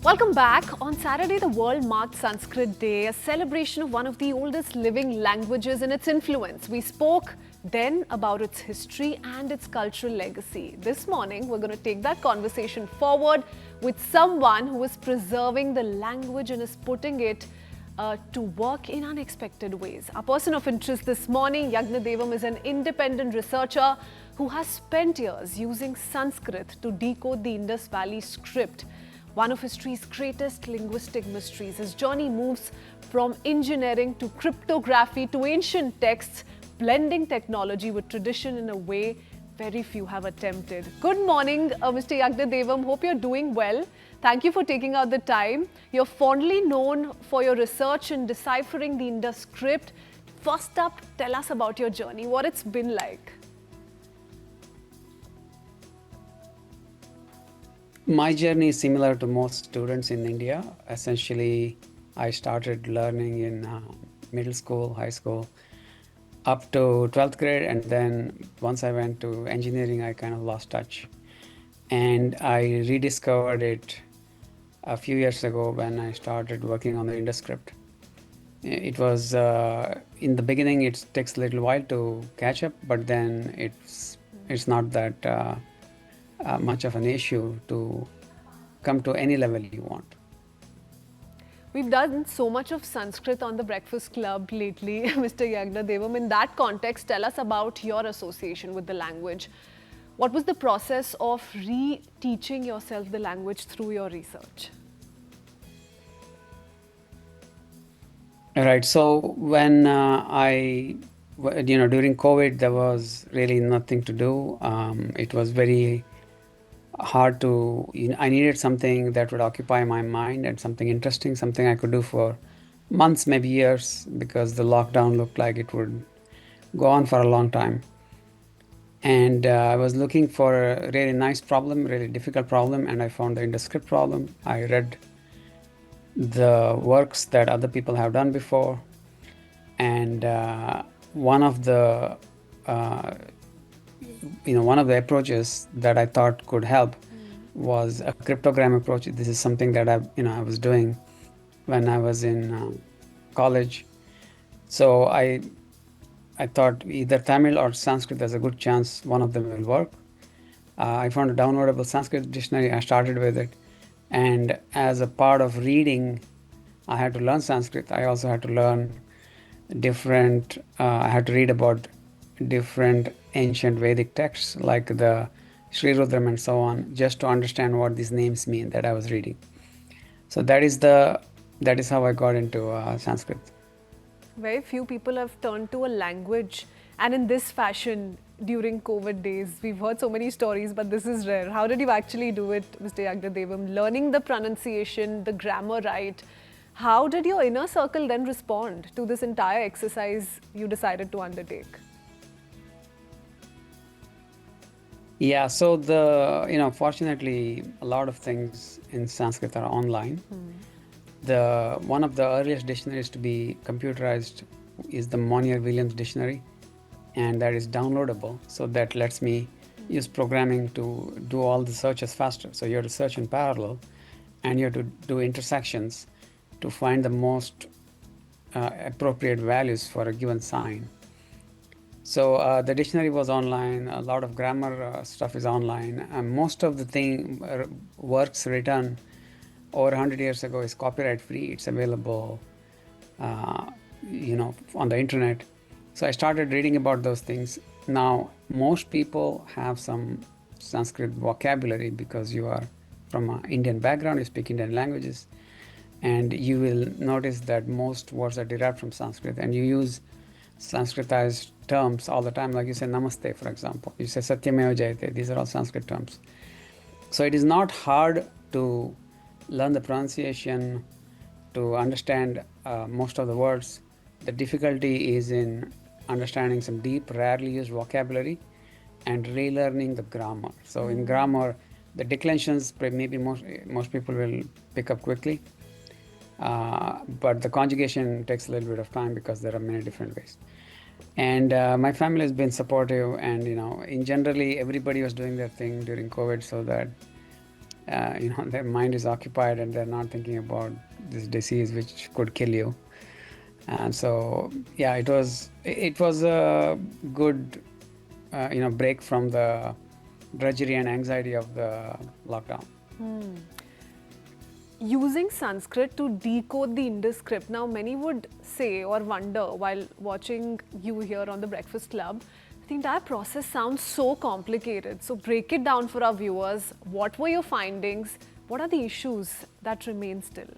Welcome back. On Saturday, the world marked Sanskrit Day, a celebration of one of the oldest living languages and its influence. We spoke then about its history and its cultural legacy. This morning, we're going to take that conversation forward with someone who is preserving the language and is putting it to work in unexpected ways. Our person of interest this morning, Yagna Devam, is an independent researcher who has spent years using Sanskrit to decode the Indus Valley script, one of history's greatest linguistic mysteries. His journey moves from engineering to cryptography to ancient texts, blending technology with tradition in a way very few have attempted. Good morning, Mr. Yagna Devam. Hope you're doing well. Thank you for taking out the time. You're fondly known for your research in deciphering the Indus script. First up, tell us about your journey, what it's been like. My journey is similar to most students in India. Essentially, I started learning in middle school, high school, up to 12th grade. And then once I went to engineering, I kind of lost touch. And I rediscovered it a few years ago when I started working on the Indus script. It was, in the beginning, it takes a little while to catch up, but then it's not that much of an issue to come to any level you want. We've done so much of Sanskrit on the Breakfast Club lately, Mr. Yagna Devam. In that context, tell us about your association with the language. What was the process of re-teaching yourself the language through your research? Right. So when during COVID, there was really nothing to do. It was very hard to, I needed something that would occupy my mind and something interesting, something I could do for months, maybe years, because the lockdown looked like it would go on for a long time. And I was looking for a really nice problem, really difficult problem, and I found the Indus script problem. I read the works that other people have done before, and one of the approaches that I thought could help was a cryptogram approach. This is something that I was doing when I was in college. So I thought either Tamil or Sanskrit, there's a good chance one of them will work. I found a downloadable Sanskrit dictionary. I started with it. And as a part of reading, I had to learn Sanskrit. I also had to learn I had to read about different ancient Vedic texts like the Sri Rudram and so on, just to understand what these names mean that I was reading. So that is how I got into Sanskrit. Very few people have turned to a language, and in this fashion during COVID days. We've heard so many stories, but this is rare. How did you actually do it, Mr. Yagna Devam? Learning the pronunciation, the grammar right. How did your inner circle then respond to this entire exercise you decided to undertake? Yeah, so fortunately, a lot of things in Sanskrit are online. One of the earliest dictionaries to be computerized is the Monier-Williams dictionary, and that is downloadable. So that lets me use programming to do all the searches faster. So you have to search in parallel, and you have to do intersections to find the most appropriate values for a given sign. So the dictionary was online. A lot of grammar stuff is online. Most of the works written over 100 years ago is copyright free. It's available, on the internet. So I started reading about those things. Now, most people have some Sanskrit vocabulary because you are from an Indian background, you speak Indian languages, and you will notice that most words are derived from Sanskrit, and you use Sanskritized terms all the time, like you say namaste, for example. You say satyameva jayate. These are all Sanskrit terms. So it is not hard to learn the pronunciation, to understand most of the words. The difficulty is in understanding some deep, rarely used vocabulary and relearning the grammar. So in grammar, the declensions maybe most people will pick up quickly, but the conjugation takes a little bit of time because there are many different ways. And my family has been supportive, and in generally everybody was doing their thing during COVID, so that their mind is occupied and they're not thinking about this disease which could kill you. And so, yeah, it was a good, break from the drudgery and anxiety of the lockdown. Using Sanskrit to decode the Indus script. Now, many would say or wonder while watching you here on the Breakfast Club, the entire process sounds so complicated. So, break it down for our viewers. What were your findings? What are the issues that remain still?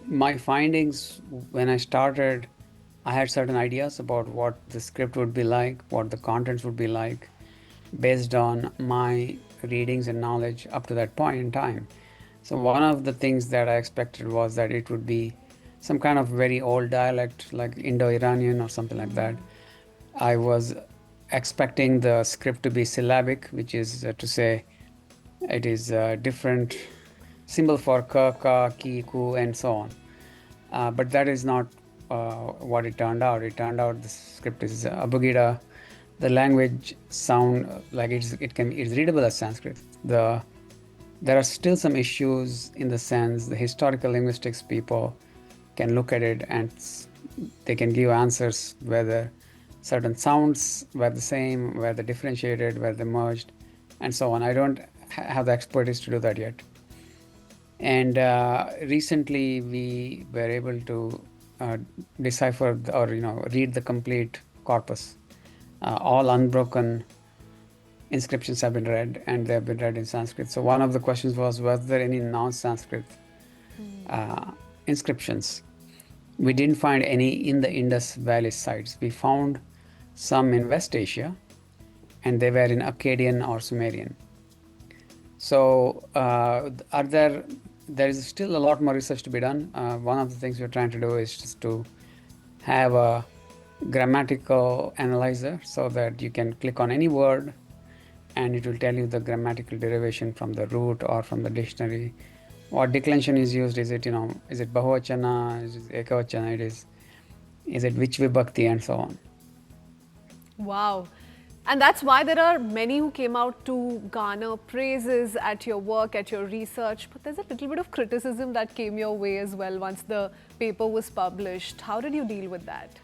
My findings when I started, I had certain ideas about what the script would be like, what the contents would be like, based on my readings and knowledge up to that point in time. So, one of the things that I expected was that it would be some kind of very old dialect like Indo-Iranian or something like that. I was expecting the script to be syllabic, which is to say it is a different symbol for ka, ka, ki, ku, and so on. But that is not what it turned out. It turned out the script is Abugida. The language sound like it's readable as Sanskrit. There are still some issues in the sense the historical linguistics people can look at it and they can give answers whether certain sounds were the same, whether differentiated, whether they merged, and so on. I don't have the expertise to do that yet. And recently we were able to decipher or read the complete corpus. All unbroken inscriptions have been read, and they have been read in Sanskrit. So one of the questions was there any non-Sanskrit inscriptions? We didn't find any in the Indus Valley sites. We found some in West Asia, and they were in Akkadian or Sumerian. So there is still a lot more research to be done. One of the things we're trying to do is just to have a grammatical analyzer so that you can click on any word and it will tell you the grammatical derivation from the root or from the dictionary. What declension is used, is it Bahuvachana, is it Ekavachana, is it which vibhakti, and so on. Wow. And that's why there are many who came out to garner praises at your work, at your research. But there's a little bit of criticism that came your way as well once the paper was published. How did you deal with that?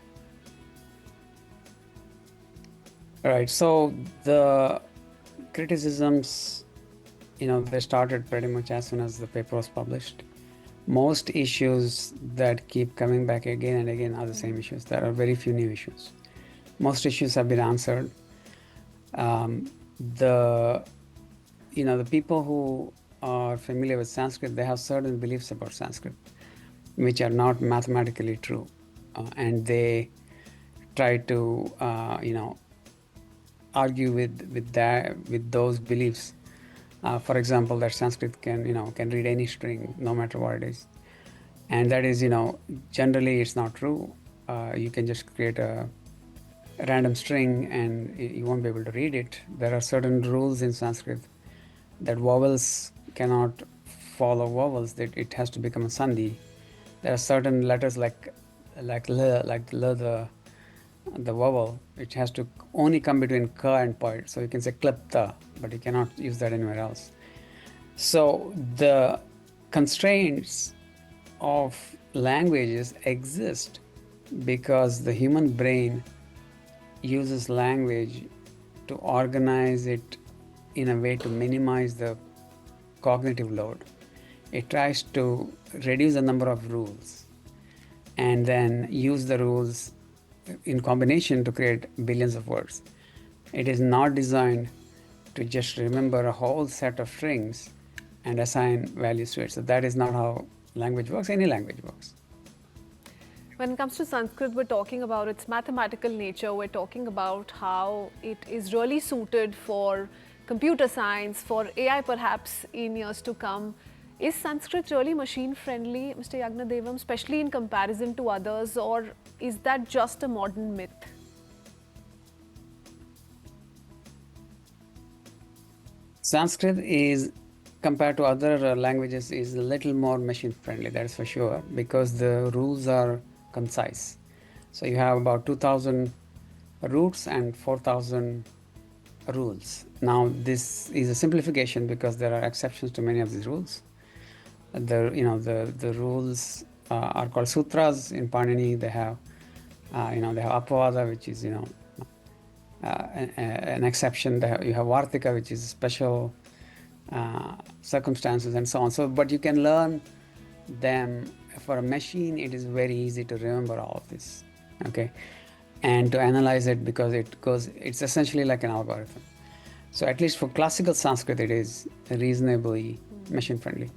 Right. So the criticisms, they started pretty much as soon as the paper was published. Most issues that keep coming back again and again are the same issues. There are very few new issues. Most issues have been answered. The people who are familiar with Sanskrit, they have certain beliefs about Sanskrit which are not mathematically true, and they try to argue with those beliefs. For example, that Sanskrit can read any string no matter what it is, and that is generally it's not true. You can just create a random string and you won't be able to read it. There are certain rules in Sanskrit that vowels cannot follow vowels, that it has to become a sandhi. There are certain letters like l, the vowel, which has to only come between ka and point. So you can say klipta, but you cannot use that anywhere else. So the constraints of languages exist because the human brain uses language to organize it in a way to minimize the cognitive load. It tries to reduce the number of rules and then use the rules in combination to create billions of words. It is not designed to just remember a whole set of strings and assign values to it. So that is not how language works. Any language works. When it comes to Sanskrit, we're talking about its mathematical nature. We're talking about how it is really suited for computer science, for AI perhaps in years to come. Is Sanskrit really machine friendly, Mr. Yagna Devam, especially in comparison to others, or is that just a modern myth? Sanskrit is, compared to other languages, is a little more machine friendly, that is for sure, because the rules are concise. So you have about 2,000 roots and 4,000 rules. Now, this is a simplification because there are exceptions to many of these rules. The rules are called sutras in Panini. They have they have apavada, which is an exception. You have vartika, which is special circumstances and so on. So, but you can learn them. For a machine, it is very easy to remember all of this, okay, and to analyze it because it's essentially like an algorithm. So at least for classical Sanskrit, it is reasonably machine friendly.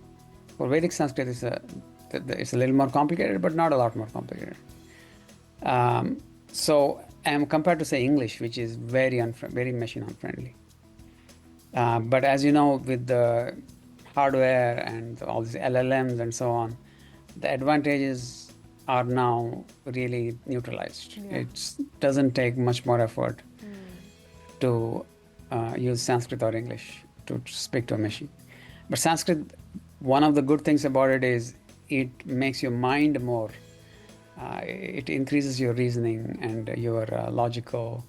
For Vedic Sanskrit, it's a little more complicated, but not a lot more complicated. So compared to say English, which is very machine unfriendly. But as you know, with the hardware and all these LLMs and so on, the advantages are now really neutralized. Yeah. It doesn't take much more effort to use Sanskrit or English to speak to a machine. But Sanskrit, one of the good things about it is it makes your mind more, it increases your reasoning and your logical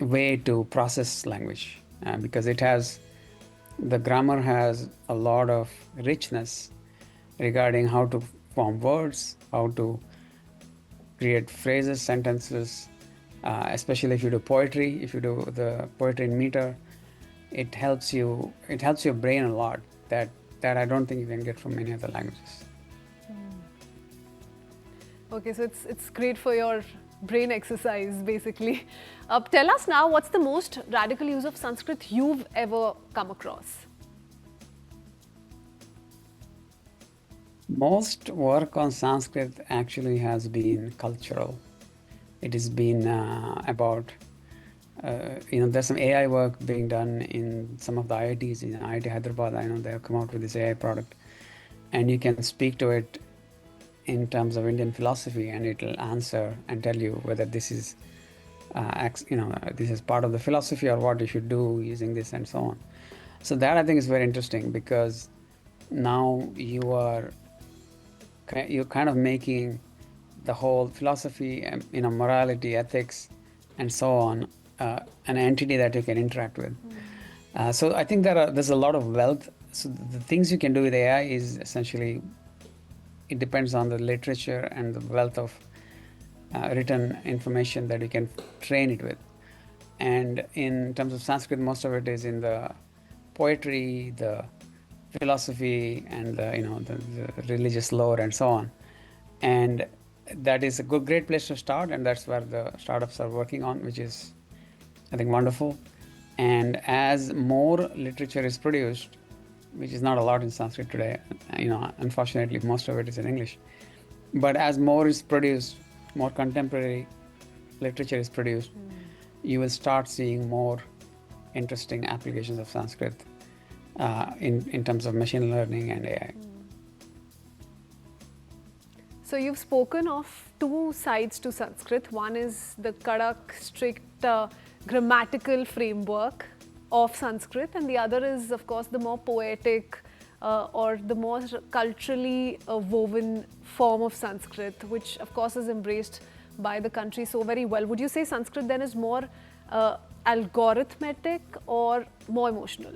way to process language because the grammar has a lot of richness regarding how to form words, how to create phrases, sentences, especially if you do poetry, if you do the poetry in meter, it helps your brain a lot that I don't think you can get from many other languages. Okay, so it's great for your brain exercise, basically. Tell us now, what's the most radical use of Sanskrit you've ever come across? Most work on Sanskrit actually has been cultural. It has been about, there's some AI work being done in some of the IITs. In IIT Hyderabad, I know they have come out with this AI product. And you can speak to it in terms of Indian philosophy and it will answer and tell you whether this is, this is part of the philosophy or what you should do using this and so on. So that I think is very interesting because now you're kind of making the whole philosophy, morality, ethics, and so on, an entity that you can interact with. So I think there's a lot of wealth. So the things you can do with AI is essentially, it depends on the literature and the wealth of written information that you can train it with. And in terms of Sanskrit, most of it is in the poetry, the philosophy, and the religious lore and so on. And that is a great place to start, and that's where the startups are working on, which is, I think, wonderful. And as more literature is produced, which is not a lot in Sanskrit today, unfortunately, most of it is in English. But as more is produced, more contemporary literature is produced, you will start seeing more interesting applications of Sanskrit in terms of machine learning and AI. So you've spoken of two sides to Sanskrit. One is the Kadak, strict grammatical framework of Sanskrit, and the other is, of course, the more poetic or the more culturally woven form of Sanskrit, which, of course, is embraced by the country so very well. Would you say Sanskrit then is more algorithmic or more emotional?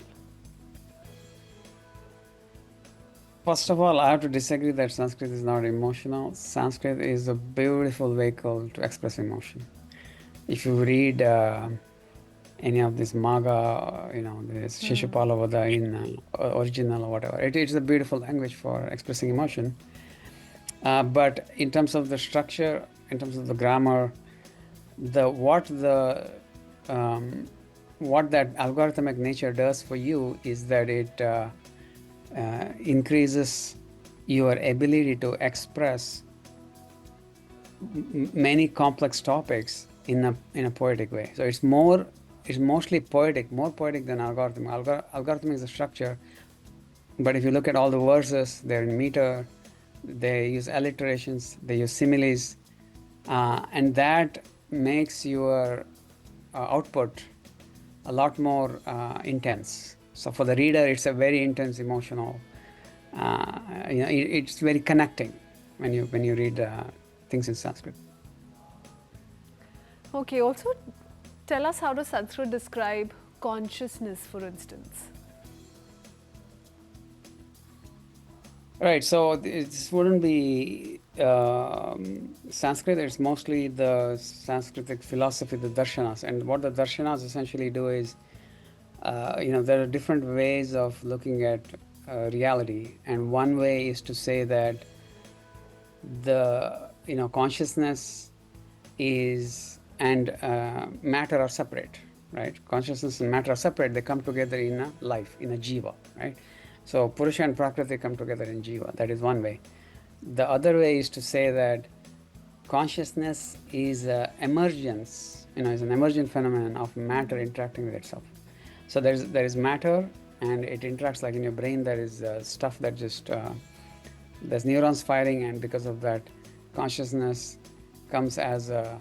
First of all, I have to disagree that Sanskrit is not emotional. Sanskrit is a beautiful vehicle to express emotion. If you read any of this Maga, this Shishupala in original or whatever, it's a beautiful language for expressing emotion. But in terms of the structure, in terms of the grammar, what that algorithmic nature does for you is that it increases your ability to express many complex topics in a poetic way. So it's mostly poetic, more poetic than algorithm. Algorithm is a structure, but if you look at all the verses, they're in meter, they use alliterations, they use similes, and that makes your output a lot more intense. So for the reader, it's a very intense emotional. It's very connecting when you read things in Sanskrit. Okay. Also, tell us, how does Sanskrit describe consciousness, for instance? Right, so this wouldn't be Sanskrit. It's mostly the Sanskritic philosophy, the darshanas. And what the darshanas essentially do is, there are different ways of looking at reality. And one way is to say that consciousness and matter are separate, right? Consciousness and matter are separate. They come together in a life, in a jiva, right? So Purusha and Prakriti come together in jiva. That is one way. The other way is to say that consciousness is emergence, is an emergent phenomenon of matter interacting with itself. So there is matter, and it interacts, like in your brain. There is stuff that just there's neurons firing, and because of that, consciousness comes as an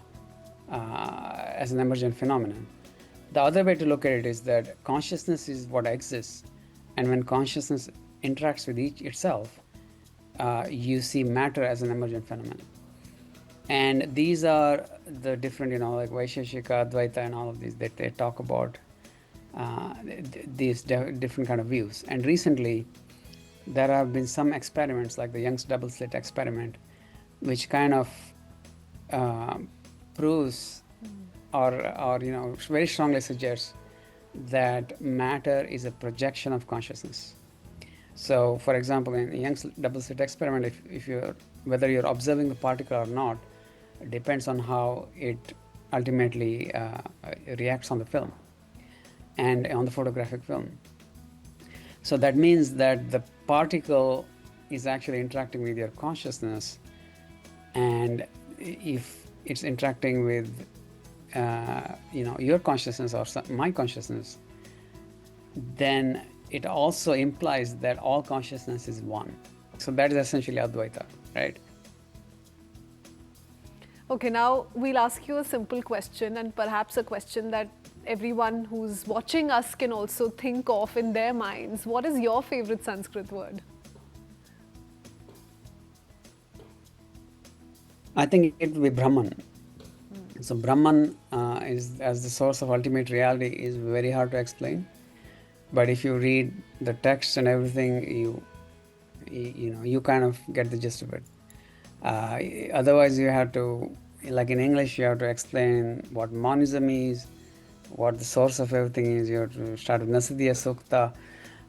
emergent phenomenon. The other way to look at it is that consciousness is what exists, and when consciousness interacts with itself, you see matter as an emergent phenomenon. And these are the different, like Vaisheshika, Advaita, and all of these that they talk about these different kind of views. And recently, there have been some experiments, like the Young's double slit experiment, which kind of proves or very strongly suggests that matter is a projection of consciousness. So, for example, in Young's double slit experiment, whether you're observing the particle or not, it depends on how it ultimately reacts on the film and on the photographic film. So that means that the particle is actually interacting with your consciousness, and if it's interacting with your consciousness or my consciousness, then it also implies that all consciousness is one. So that is essentially Advaita, right? Okay, now we'll ask you a simple question, and perhaps a question that everyone who's watching us can also think of in their minds. What is your favorite Sanskrit word? I think it will be Brahman. So Brahman is, as the source of ultimate reality, is very hard to explain. But if you read the text and everything, you kind of get the gist of it. Otherwise, you have to, like in English, you have to explain what monism is, what the source of everything is. You have to start with Nasadiya Sukta,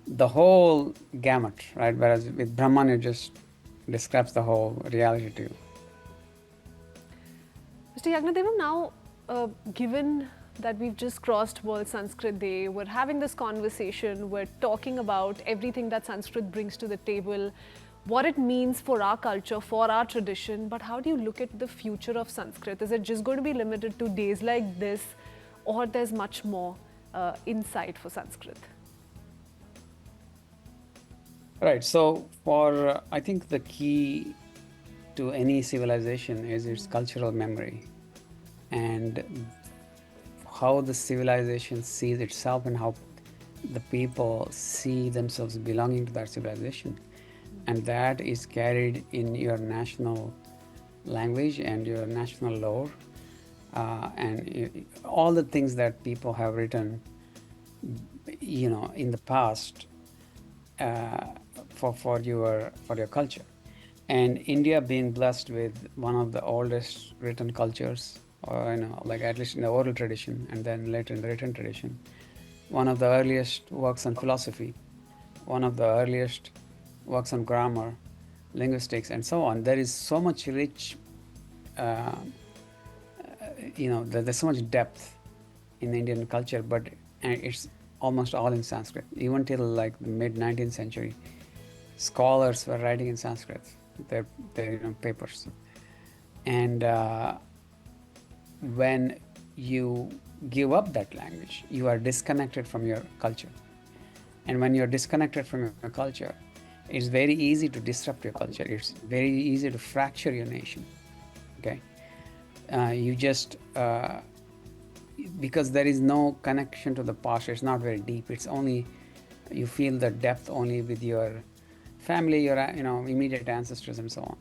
the whole gamut, right? Whereas with Brahman, it just describes the whole reality to you. Mr. Yagna Devam, now given that we've just crossed World Sanskrit Day, we're having this conversation, we're talking about everything that Sanskrit brings to the table, what it means for our culture, for our tradition, but how do you look at the future of Sanskrit? Is it just going to be limited to days like this, or there's much more insight for Sanskrit? Right. So I think the key to any civilization is its cultural memory, and how the civilization sees itself and how the people see themselves belonging to that civilization. And that is carried in your national language and your national lore, and all the things that people have written, in the past for your culture. And India being blessed with one of the oldest written cultures, or like at least in the oral tradition, and then later in the written tradition, one of the earliest works on philosophy, one of the earliest works on grammar, linguistics, and so on. There is so much rich, there's so much depth in the Indian culture, but it's almost all in Sanskrit. Even till like the mid-19th century, scholars were writing in Sanskrit, their papers. And when you give up that language, you are disconnected from your culture. And when you're disconnected from your culture, it's very easy to disrupt your culture. It's very easy to fracture your nation. Okay, you just because there is no connection to the past. It's not very deep. It's only, you feel the depth only with your family, your immediate ancestors, and so on.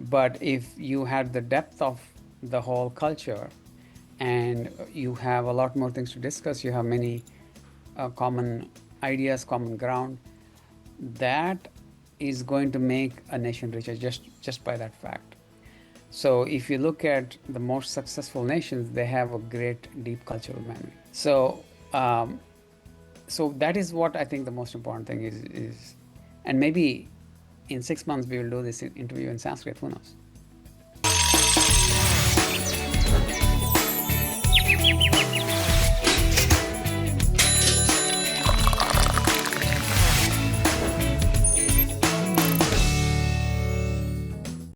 But if you had the depth of the whole culture, and you have a lot more things to discuss. You have many common ideas, common ground. That is going to make a nation richer just by that fact. So if you look at the most successful nations, they have a great deep cultural memory. So that is what I think the most important thing is. And maybe in 6 months we will do this interview in Sanskrit. Who knows?